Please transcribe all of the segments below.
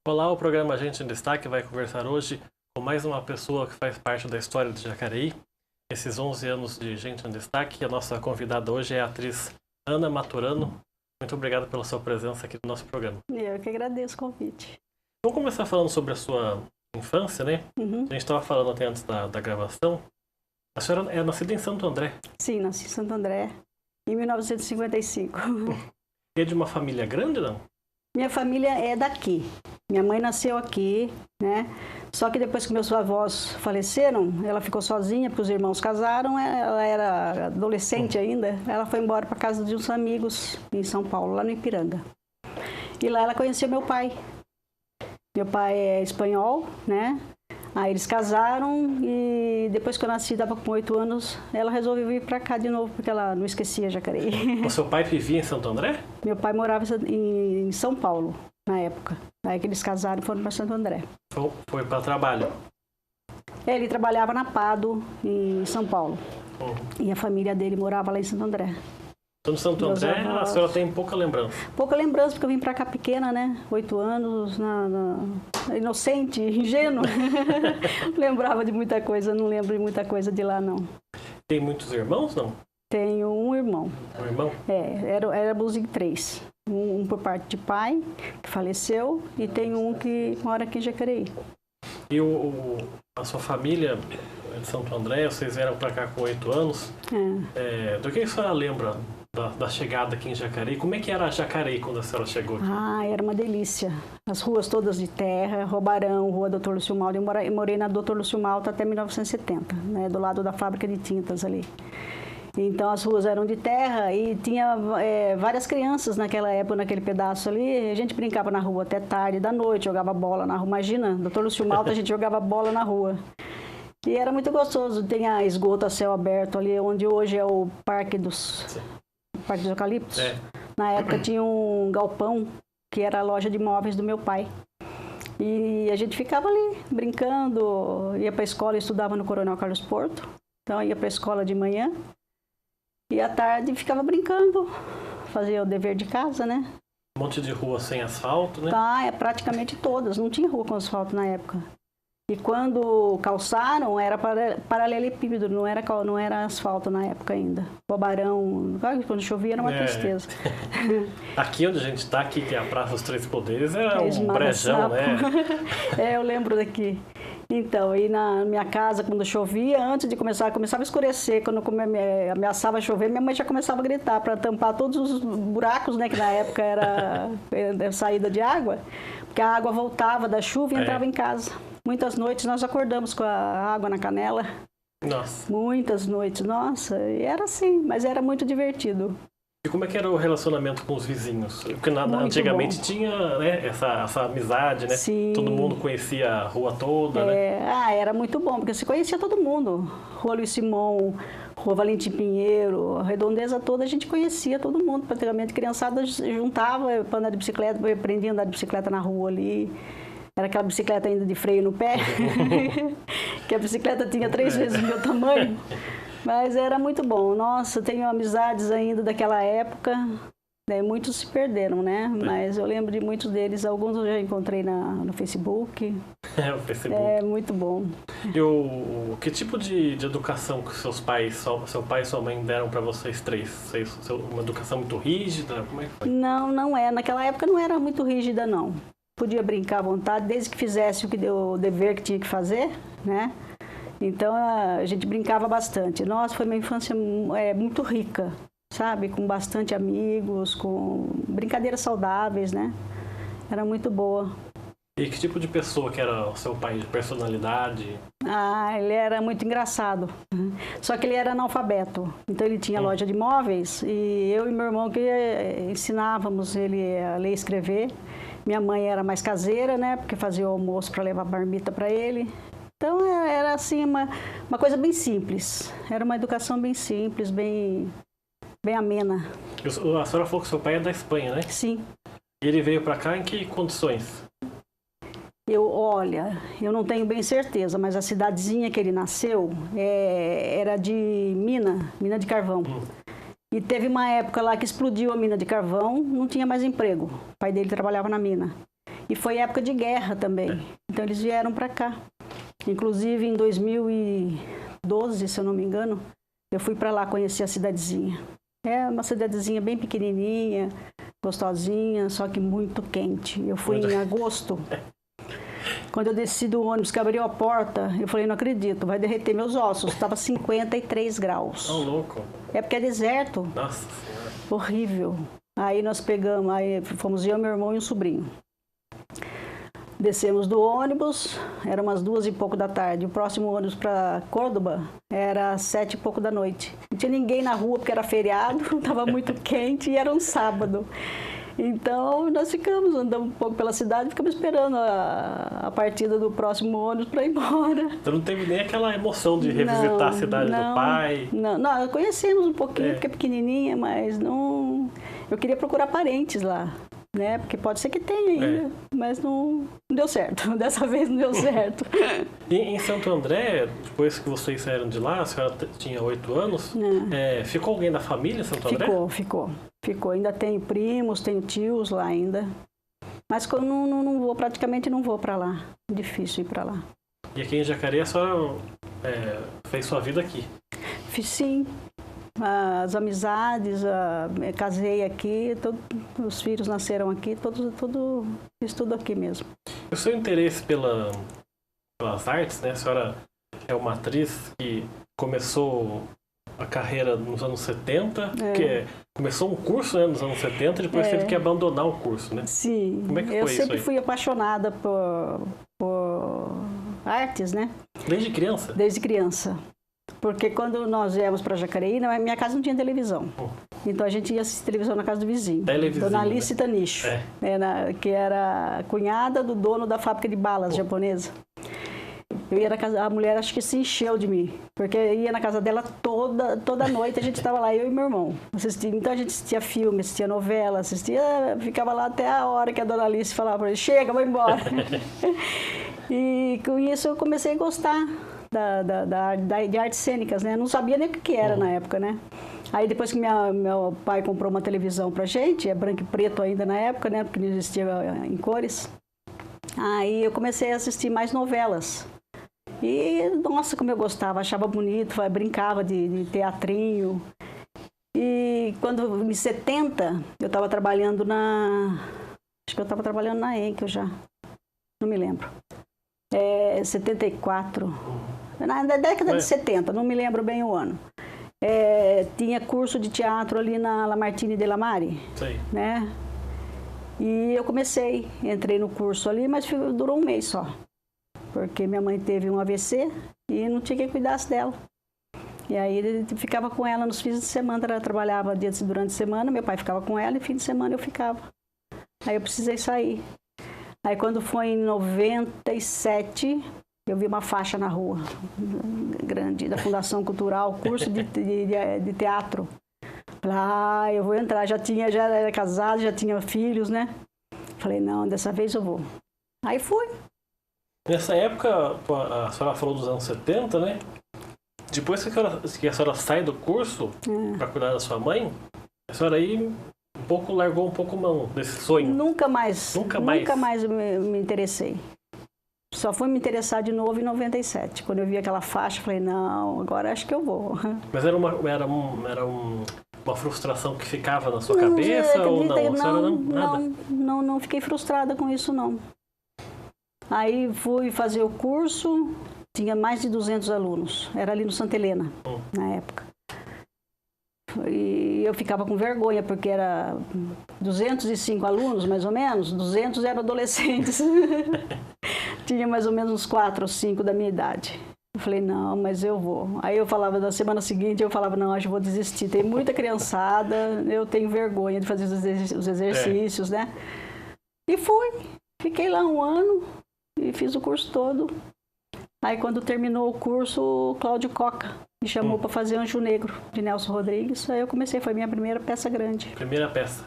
Olá, o programa Gente em Destaque vai conversar hoje com mais uma pessoa que faz parte da história de Jacareí. Esses 11 anos de Gente em Destaque. A nossa convidada hoje é a atriz Ana Maturano. Muito obrigado pela sua presença aqui no nosso programa. Eu que agradeço o convite. Vamos começar falando sobre a sua infância, né? Uhum. A gente estava falando até antes da gravação. A senhora é nascida em Santo André. Sim, nasci em Santo André em 1955. É de uma família grande, não? Minha família é daqui. Minha mãe nasceu aqui, né? Só que depois que meus avós faleceram, ela ficou sozinha, porque os irmãos casaram, ela era adolescente ainda, ela foi embora para casa de uns amigos em São Paulo, lá no Ipiranga. E lá ela conheceu meu pai. Meu pai é espanhol, né? Aí eles casaram e depois que eu nasci, estava com 8 anos, ela resolveu vir para cá de novo, porque ela não esquecia Jacareí. O seu pai vivia em Santo André? Meu pai morava em São Paulo, na época. Aí que eles casaram e foram para Santo André. Foi para trabalho? Ele trabalhava na Pado, em São Paulo. Uhum. E a família dele morava lá em Santo André. Então, no Santo André, a senhora tem pouca lembrança? Pouca lembrança, porque eu vim pra cá pequena, né? 8 anos, inocente, ingênua. Lembrava de muita coisa, não lembro de muita coisa de lá, não. Tem muitos irmãos, não? Tenho um irmão. Um irmão? Éramos em 3. Um por parte de pai, que faleceu, e tenho um que mora aqui em Jacareí. E a sua família de Santo André, vocês vieram pra cá com 8 anos. Do que a senhora lembra da chegada aqui em Jacareí? Como é que era Jacareí quando a senhora chegou aqui? Era uma delícia. As ruas todas de terra, Robarão, Rua Doutor Lúcio Malta. Eu morei na Doutor Lúcio Malta até 1970, né, do lado da fábrica de tintas ali. Então as ruas eram de terra e tinha várias crianças naquela época, naquele pedaço ali. A gente brincava na rua até tarde, da noite, jogava bola na rua. Imagina, Doutor Lúcio Malta, a gente jogava bola na rua. E era muito gostoso. Tinha esgoto a céu aberto ali, onde hoje é o Parque dos Eucaliptos. Na época tinha um galpão, que era a loja de móveis do meu pai. E a gente ficava ali, brincando, ia para a escola, estudava no Coronel Carlos Porto. Então ia para a escola de manhã. E à tarde ficava brincando, fazia o dever de casa, né? Um monte de rua sem asfalto, né? Praticamente todas, não tinha rua com asfalto na época. E quando calçaram, era paralelepípedo, não era asfalto na época ainda. Bobarão, quando chovia era uma tristeza. Aqui onde a gente está, aqui que é a Praça dos Três Poderes, era um brejão, né? Eu lembro daqui. Então, e na minha casa, quando chovia, antes de começava a escurecer, quando ameaçava chover, minha mãe já começava a gritar para tampar todos os buracos, né, que na época era saída de água, porque a água voltava da chuva e entrava em casa. Muitas noites nós acordamos com a água na canela. Nossa. Muitas noites, nossa, e era assim, mas era muito divertido. E como é que era o relacionamento com os vizinhos? Porque antigamente tinha, né, essa amizade, né? Sim. Todo mundo conhecia a rua toda, né? Era muito bom, porque você conhecia todo mundo. Rua Luiz Simão, Rua Valentim Pinheiro, a redondeza toda a gente conhecia todo mundo. Praticamente, a criançada juntava para andar de bicicleta, eu aprendi a andar de bicicleta na rua ali. Era aquela bicicleta ainda de freio no pé, que a bicicleta tinha 3 vezes o meu tamanho. Mas era muito bom. Nossa, tenho amizades ainda daquela época. Muitos se perderam, né? Mas eu lembro de muitos deles. Alguns eu já encontrei no Facebook. O Facebook. É muito bom. E que tipo de educação que seu pai e sua mãe deram para vocês 3? Uma educação muito rígida? Como é que foi? Não é. Naquela época não era muito rígida, não. Podia brincar à vontade, desde que fizesse o dever que tinha que fazer, né? Então, a gente brincava bastante. Nossa, foi uma infância muito rica, sabe? Com bastante amigos, com brincadeiras saudáveis, né? Era muito boa. E que tipo de pessoa que era o seu pai, de personalidade? Ele era muito engraçado. Só que ele era analfabeto. Então, ele tinha loja de móveis e eu e meu irmão que ensinávamos ele a ler e escrever. Minha mãe era mais caseira, né? Porque fazia o almoço para levar marmita para ele. Então, era assim, uma coisa bem simples. Era uma educação bem simples, bem amena. A senhora falou que seu pai é da Espanha, né? Sim. E ele veio para cá em que condições? Eu não tenho bem certeza, mas a cidadezinha que ele nasceu era de mina de carvão. E teve uma época lá que explodiu a mina de carvão, não tinha mais emprego. O pai dele trabalhava na mina. E foi época de guerra também. Então eles vieram para cá. Inclusive em 2012, se eu não me engano, eu fui para lá conhecer a cidadezinha. É uma cidadezinha bem pequenininha, gostosinha, só que muito quente. Eu fui em agosto. Quando eu desci do ônibus, que abriu a porta, eu falei, não acredito, vai derreter meus ossos. Estava 53 graus. Oh, louco. É porque é deserto. Nossa Senhora. Horrível. Aí nós pegamos, aí fomos eu, meu irmão e um sobrinho. Descemos do ônibus, era umas 2 e pouco da tarde. O próximo ônibus para Córdoba era 7 e pouco da noite. Não tinha ninguém na rua porque era feriado, estava muito quente e era um sábado. Então nós ficamos, andamos um pouco pela cidade, ficamos esperando a partida do próximo ônibus para ir embora. Então não teve nem aquela emoção de revisitar a cidade do pai? Não, conhecemos um pouquinho, porque é pequenininha, mas não... Eu queria procurar parentes lá. Né? Porque pode ser que tenha ainda, mas não deu certo. Dessa vez não deu certo. E em Santo André, depois que vocês saíram de lá, a senhora tinha 8 anos, ficou alguém da família em Santo André? Ficou. Ainda tenho primos, tenho tios lá ainda. Mas eu não vou, praticamente não vou para lá. Difícil ir para lá. E aqui em Jacareí a senhora fez sua vida aqui? Fiz sim. As amizades, casei aqui, os filhos nasceram aqui, fiz tudo aqui mesmo. O seu interesse pelas artes, né? A senhora é uma atriz que começou a carreira nos anos 70, que começou um curso, né, nos anos 70 e depois teve que abandonar o curso, né? Sim, como é que foi eu isso sempre aí? fui apaixonada por artes, né? Desde criança? Desde criança. Porque quando nós viemos para Jacareí, minha casa não tinha televisão. Então a gente ia assistir televisão na casa do vizinho. Dona Alice Tanicho, que era cunhada do dono da fábrica de balas japonesa. Eu ia na casa, a mulher acho que se encheu de mim, porque eu ia na casa dela toda noite, a gente estava lá, eu e meu irmão. Então a gente assistia filme, assistia novela, ficava lá até a hora que a Dona Alice falava para ele, chega, vou embora. E com isso eu comecei a gostar de artes cênicas, né? Não sabia nem o que era na época, né? Aí depois que meu pai comprou uma televisão pra gente, branco e preto ainda na época, né? Porque não existia em cores. Aí eu comecei a assistir mais novelas. E, nossa, como eu gostava, achava bonito, brincava de teatrinho. E quando, em 70, eu estava trabalhando acho que eu estava trabalhando na Enkel já, não me lembro. 74, na década de 70, não me lembro bem o ano. Tinha curso de teatro ali na Lamartine de Lamare, né? E eu entrei no curso ali, mas durou um mês só. Porque minha mãe teve um AVC e não tinha quem cuidasse dela. E aí ele ficava com ela nos fins de semana, ela trabalhava durante a semana, meu pai ficava com ela e fim de semana eu ficava. Aí eu precisei sair. Aí quando foi em 97, eu vi uma faixa na rua, grande, da Fundação Cultural, curso de teatro. Falei, eu vou entrar, já era casado, já tinha filhos, né? Falei, não, dessa vez eu vou. Aí fui. Nessa época, a senhora falou dos anos 70, né? Depois que a senhora sai do curso para cuidar da sua mãe, a senhora aí largou um pouco mão desse sonho. Nunca mais me interessei. Só fui me interessar de novo em 97. Quando eu vi aquela faixa, falei, não, agora acho que eu vou. Mas era uma frustração que ficava na sua cabeça ou não? Não fiquei frustrada com isso, não. Aí fui fazer o curso, tinha mais de 200 alunos. Era ali no Santa Helena, na época. E eu ficava com vergonha, porque era 205 alunos, mais ou menos, 200 eram adolescentes. Tinha mais ou menos uns 4 ou 5 da minha idade. Eu falei, não, mas eu vou. Aí eu falava, na semana seguinte, não, acho que vou desistir. Tem muita criançada, eu tenho vergonha de fazer os exercícios, né? E fui. Fiquei lá um ano e fiz o curso todo. Aí quando terminou o curso, o Cláudio Coca me chamou para fazer Anjo Negro, de Nelson Rodrigues. Aí eu comecei, foi minha primeira peça grande. Primeira peça.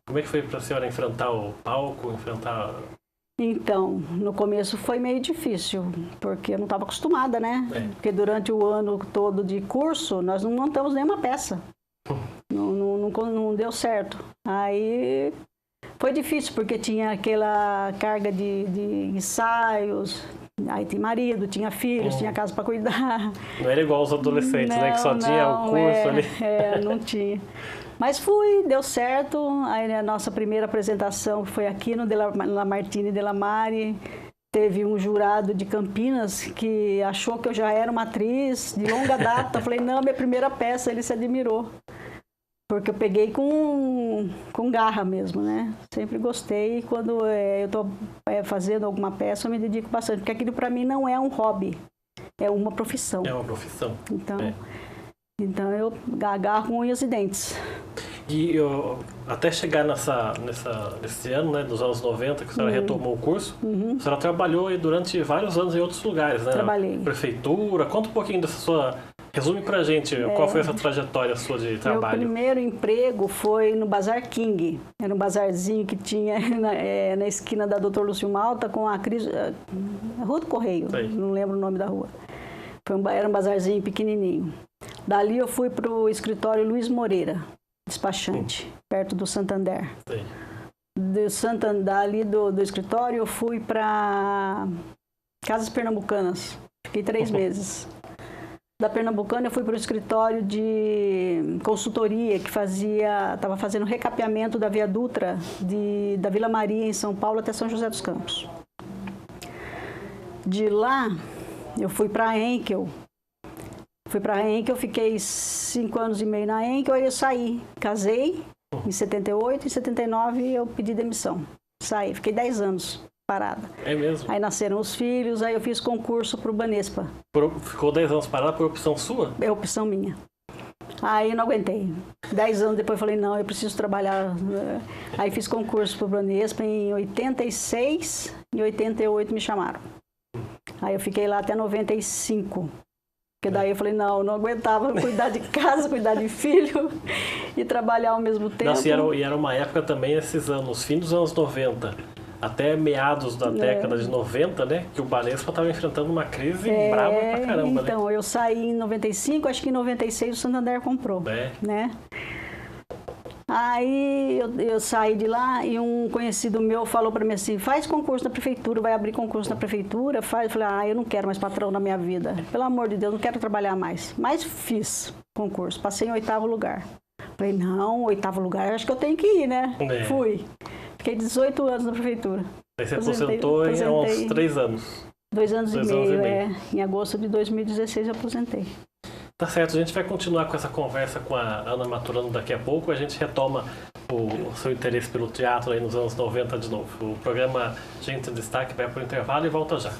Como é que foi para a senhora enfrentar o palco, Então, no começo foi meio difícil, porque eu não estava acostumada, né? Porque durante o ano todo de curso, nós não montamos nenhuma peça. Não deu certo. Aí Foi difícil, porque tinha aquela carga de ensaios, aí tinha marido, tinha filhos, tinha casa para cuidar. Não era igual os adolescentes, não, né? Que só tinha o curso ali. Não tinha. Mas fui, deu certo. Aí a nossa primeira apresentação foi aqui no Lamartine Della Mare. Teve um jurado de Campinas que achou que eu já era uma atriz de longa data. Eu falei, não, minha primeira peça, ele se admirou. Porque eu peguei com garra mesmo, né? Sempre gostei. E quando eu estou fazendo alguma peça, eu me dedico bastante. Porque aquilo para mim não é um hobby, é uma profissão. É uma profissão. Então eu agarro com unhas e dentes. E até chegar nesse ano, né, dos anos 90, que a senhora retomou o curso, a senhora trabalhou aí durante vários anos em outros lugares, né? Trabalhei. Prefeitura. Conta um pouquinho dessa sua... Resume pra gente qual foi essa trajetória sua de trabalho. Meu primeiro emprego foi no Bazar King. Era um bazarzinho que tinha na esquina da Dr. Lúcio Malta com a Rua do Correio. Sei. Não lembro o nome da rua. Era um bazarzinho pequenininho. Dali eu fui pro escritório Luiz Moreira, despachante, perto do Santander. Sei. Dali do escritório eu fui para Casas Pernambucanas. Fiquei 3 meses. Da Pernambucana eu fui para o escritório de consultoria que estava fazendo recapeamento da Via Dutra da Vila Maria em São Paulo até São José dos Campos. De lá eu fui para a Henkel. Fiquei 5 anos e meio na Henkel, aí eu saí, casei em 78, em 79 eu pedi demissão. Saí, fiquei 10 anos parada. É mesmo? Aí nasceram os filhos, aí eu fiz concurso para o Banespa. Ficou 10 anos parada por opção sua? É opção minha. Aí eu não aguentei. 10 anos depois eu falei, não, eu preciso trabalhar. Aí fiz concurso para o Banespa em 86, em 88 me chamaram. Aí eu fiquei lá até 95. Porque daí eu falei, não, eu não aguentava cuidar de casa, cuidar de filho e trabalhar ao mesmo tempo. Nossa, e era uma época também, esses anos, fim dos anos 90, até meados da década de 90, né? Que o Banespa estava enfrentando uma crise brava pra caramba, então, né? eu saí em 95, acho que em 96 o Santander comprou, né? Aí eu saí de lá e um conhecido meu falou para mim assim, faz concurso na prefeitura, vai abrir concurso na prefeitura, faz. Eu falei, eu não quero mais patrão na minha vida, pelo amor de Deus, não quero trabalhar mais. Mas fiz concurso, passei em 8º lugar. Falei, não, 8º lugar, acho que eu tenho que ir, né? Fui. Fiquei 18 anos na prefeitura. Aí você aposentou há uns 3 anos. 2 anos e meio, Em agosto de 2016 eu aposentei. Tá certo, a gente vai continuar com essa conversa com a Ana Maturano daqui a pouco. A gente retoma o seu interesse pelo teatro aí nos anos 90 de novo. O programa Gente em Destaque vai para o intervalo e volta já.